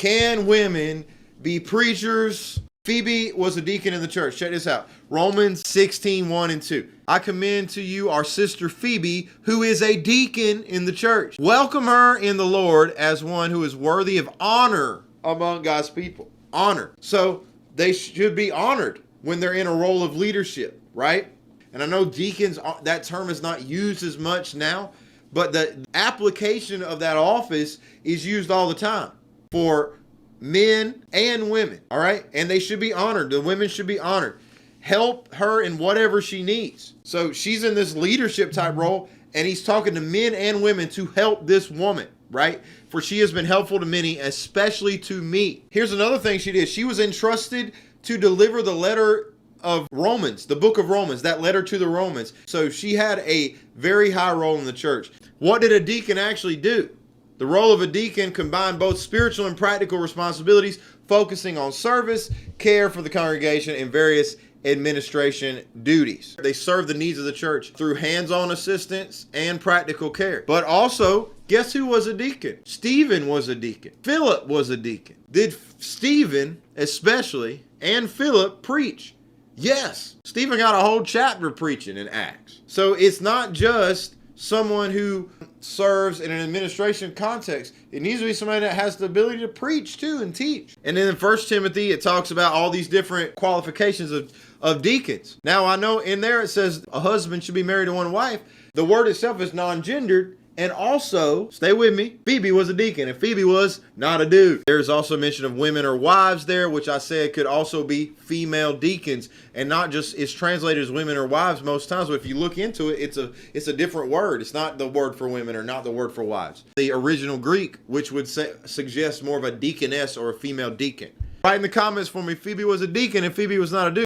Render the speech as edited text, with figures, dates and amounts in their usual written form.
Can women be preachers? Phoebe was a deacon in the church. Check this out. Romans 16, 1 and 2. I commend to you our sister Phoebe, who is a deacon in the church. Welcome her in the Lord as one who is worthy of honor among God's people. Honor. So they should be honored when they're in a role of leadership, right? And I know deacons, that term is not used as much now, but the application of that office is used all the time for men and women, all right? And they should be honored. The women should be honored. Help her in whatever she needs. So she's in this leadership type role, and he's talking to men and women to help this woman, right? For she has been helpful to many, especially to me. Here's another thing she did. She was entrusted to deliver the letter of Romans, the book of Romans, that letter to the Romans. So she had a very high role in the church. What did a deacon actually do? The role of a deacon combined both spiritual and practical responsibilities, focusing on service, care for the congregation, and various administration duties. They serve the needs of the church through hands-on assistance and practical care. But also, guess who was a deacon? Stephen was a deacon. Philip was a deacon. Did Stephen, especially, and Philip preach? Yes. Stephen got a whole chapter preaching in Acts. So it's not just someone who serves in an administration context. It needs to be somebody that has the ability to preach too and teach. And then in 1 Timothy, it talks about all these different qualifications of deacons. Now, I know in there it says a husband should be married to one wife. The word itself is non-gendered. And also, stay with me, Phoebe was a deacon and Phoebe was not a dude. There's also mention of women or wives there, which I said could also be female deacons, and not just, it's translated as women or wives most times, but if you look into it, it's a different word. It's not the word for women or not the word for wives. The original Greek, which would suggest more of a deaconess or a female deacon. Write in the comments for me, Phoebe was a deacon and Phoebe was not a dude.